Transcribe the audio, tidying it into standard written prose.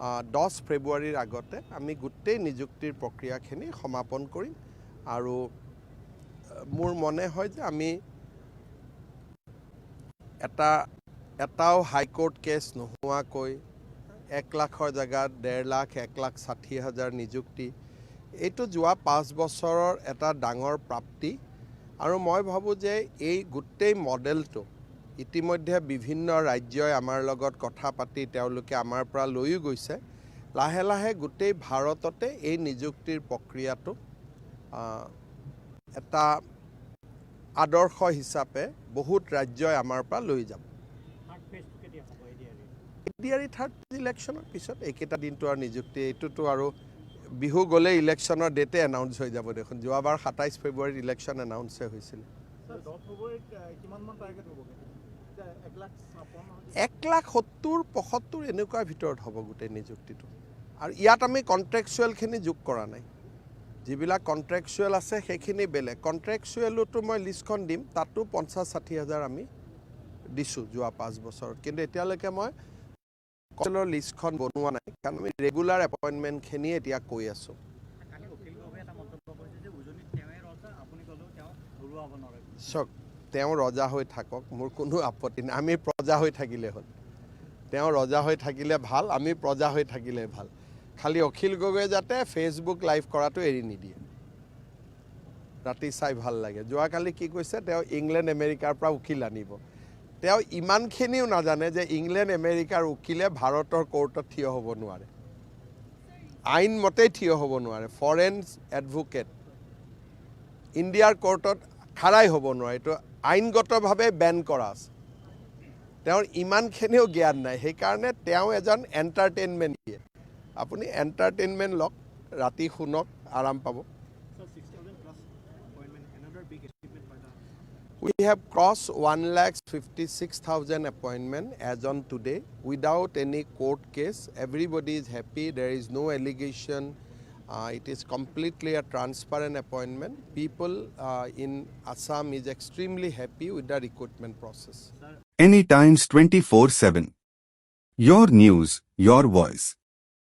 10 ফেব্ৰুৱাৰীৰ আগতে আমি গোটেই নিযুক্তিৰ প্ৰক্ৰিয়াখিনি সমাপন কৰিম আৰু মোৰ মনে হয় যে আমি এটাও হাইকোৰ্ট কেছ নোহোৱাকৈ 1 লাখৰ জেগাত 1.5 লাখ 1,60,000 নিযুক্তি এইটো যোৱা 5 বছৰৰ এটা ডাঙৰ প্ৰাপ্তি আৰু মই ভাবোঁ যে এই গোটেই মডেলটো ইতিমধ্যে বিভিন্ন ৰাজ্যই আমাৰ লগত কথা পাতি তেওঁলোকে আমাৰ পৰা লৈও গৈছে লাহে লাহে গোটেই ভাৰততে এই নিযুক্তিৰ প্ৰক্ৰিয়াটো এটা আদৰ্শ হিচাপে বহুত ৰাজ্যই আমাৰ পৰা লৈ যাব এডিআৰই থাৰ্ড ইলেকশ্যনৰ পিছত এইকেইটা দিনটো আৰু নিযুক্তি এইটোতো আৰু বিহু গ'লে ইলেকশ্যনৰ ডেটে এনাউন্স হৈ যাব দেখোন যোৱাবাৰ 27 ফেব্ৰুৱাৰীত ইলেকশ্যন এনাউন্সে হৈছিল 1,70,75 এনেকুৱা ভিতৰত হ'ব গোটেই নিযুক্তিটো আৰু ইয়াত আমি কণ্ট্ৰেকচুৱেলখিনি যোগ কৰা নাই যিবিলাক কণ্ট্ৰেকচুৱেল আছে সেইখিনি বেলেগ কণ্ট্ৰেকচুৱেলতো মই লিষ্টখন দিম তাতো 50-60,000 আমি দিছোঁ যোৱা 5 বছৰত কিন্তু এতিয়ালৈকে মই কণ্ট্ৰেকচুৱেলৰ লিষ্টখন বনোৱা নাই কাৰণ আমি ৰেগুলাৰ এপইণ্টমেণ্টখিনি এতিয়া কৈ আছোঁ চাওক তেওঁ ৰজা হৈ থাকক মোৰ কোনো আপত্তি নাই আমি প্ৰজা হৈ থাকিলে হ'ল তেওঁ ৰজা হৈ থাকিলে ভাল আমি প্ৰজা হৈ থাকিলে ভাল খালি অখিল গগৈ যাতে ফেচবুক লাইভ কৰাটো এৰি নিদিয়ে ৰাতি চাই ভাল লাগে যোৱাকালি কি কৈছে তেওঁ ইংলেণ্ড আমেৰিকাৰ পৰা উকিল আনিব তেওঁ ইমানখিনিও নাজানে যে ইংলেণ্ড আমেৰিকাৰ উকিলে ভাৰতৰ কোৰ্টত থিয় হ'ব নোৱাৰে আইন মতেই থিয় হ'ব নোৱাৰে ফৰেন এডভোকেট ইণ্ডিয়াৰ কোৰ্টত খাৰাই হ'ব নোৱাৰে এইটো আইনগতভাৱে বেন কৰা আছে তেওঁৰ ইমানখিনিও জ্ঞান নাই সেইকাৰণে তেওঁ এজন এণ্টাৰটেইনমেণ্ট দিয়ে আপুনি এণ্টাৰটেইনমেণ্ট লওক ৰাতি শুনক আৰাম পাব We have crossed 1,56,000 appointments as on today without any court case. Everybody is happy. There is no allegation. It is completely a transparent appointment. People in Assam is extremely happy with the recruitment process. Anytimes 24/7. Your news, your voice.